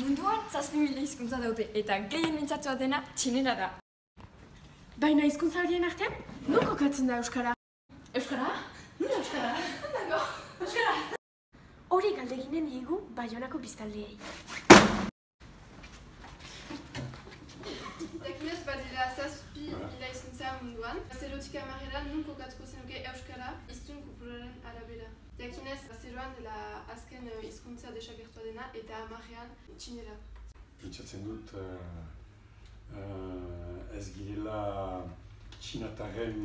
Munduan 7.000 hizkuntza daute eta gehien mintzatua dena txinera da. Baina hizkuntza horien artean, non kokatzen da euskara? Euskara? Nola euskara? Ondago, euskara! Hori galdeginen diegu Baionako biztanleei. Jakinez badira 7.000 hizkuntza munduan. Zerotik hamarrean non kokatuko zenuke euskara hiztun kopuraren arabera. Jakinez zeroan dela azken hizkuntza desagertua dena eta hamarrean txinera. Pentsatzen dut ez girela txinatarren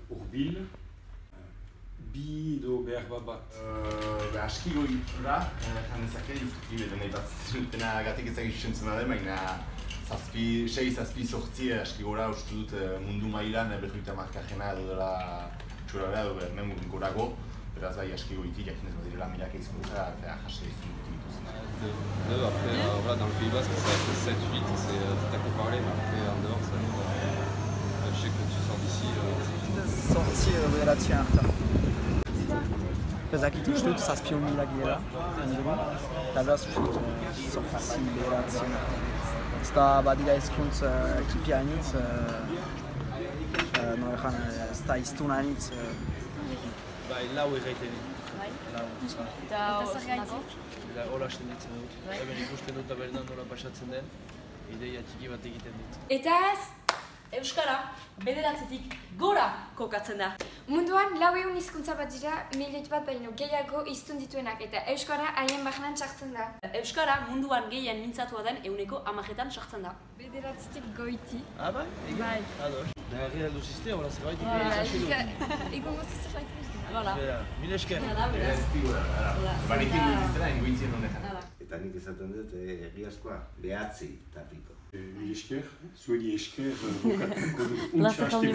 hurbil. Bi edo behar bat. Aski goitura, janezake, justuki beten nahi bat zutena gatik ezagitzen da, baina 6-7 aski gora uste dut mundu mailan berroita markajena edo dela txurabea edo bernen gorago, beraz bai aski goiti jakinez bat direla milaka hizkuntza jase izan dituzena. Après, voilà, dans le Pays Basque, ça va être 7-8, c'est à peu parler, mais après, en dehors, ça va être... Je sais que quand tu sors d'ici, c'est sortir bederatzean hartan. Ezakit uste dut 7.000 girela, eta beraz uste dut sortzi bederatzean hartan. Ez da badira hizkuntz ekipia anitz, ez da hiztun anitz. Bai, lau erraiten dut. Eta zer gaitik? Hola hasten ditzen dut. Hemen ikusten dut tabernan nola pasatzen den, ideia txiki bat egiten dut. Eta ez, euskara bederatzetik gora kokatzen da. Munduan 400 hizkuntza bat dira, 1.000 bat baino gehiago hiztun dituenak eta euskara haien barnean sartzen da. Euskara munduan gehien mintzatua den 100%etan sartzen da. Bederatzetik goiti. Ah, bai? Bai. Ados. Da herri aldu ziste, hola zerbait Egon goztu zerbait egiten. Mil esker. Banekin duziztera, ingoitzien honetan. Eta nik esaten dut egiazkoa, behatzi eta piko. Mil esker, zuedi esker, bokatuko dut untsa haste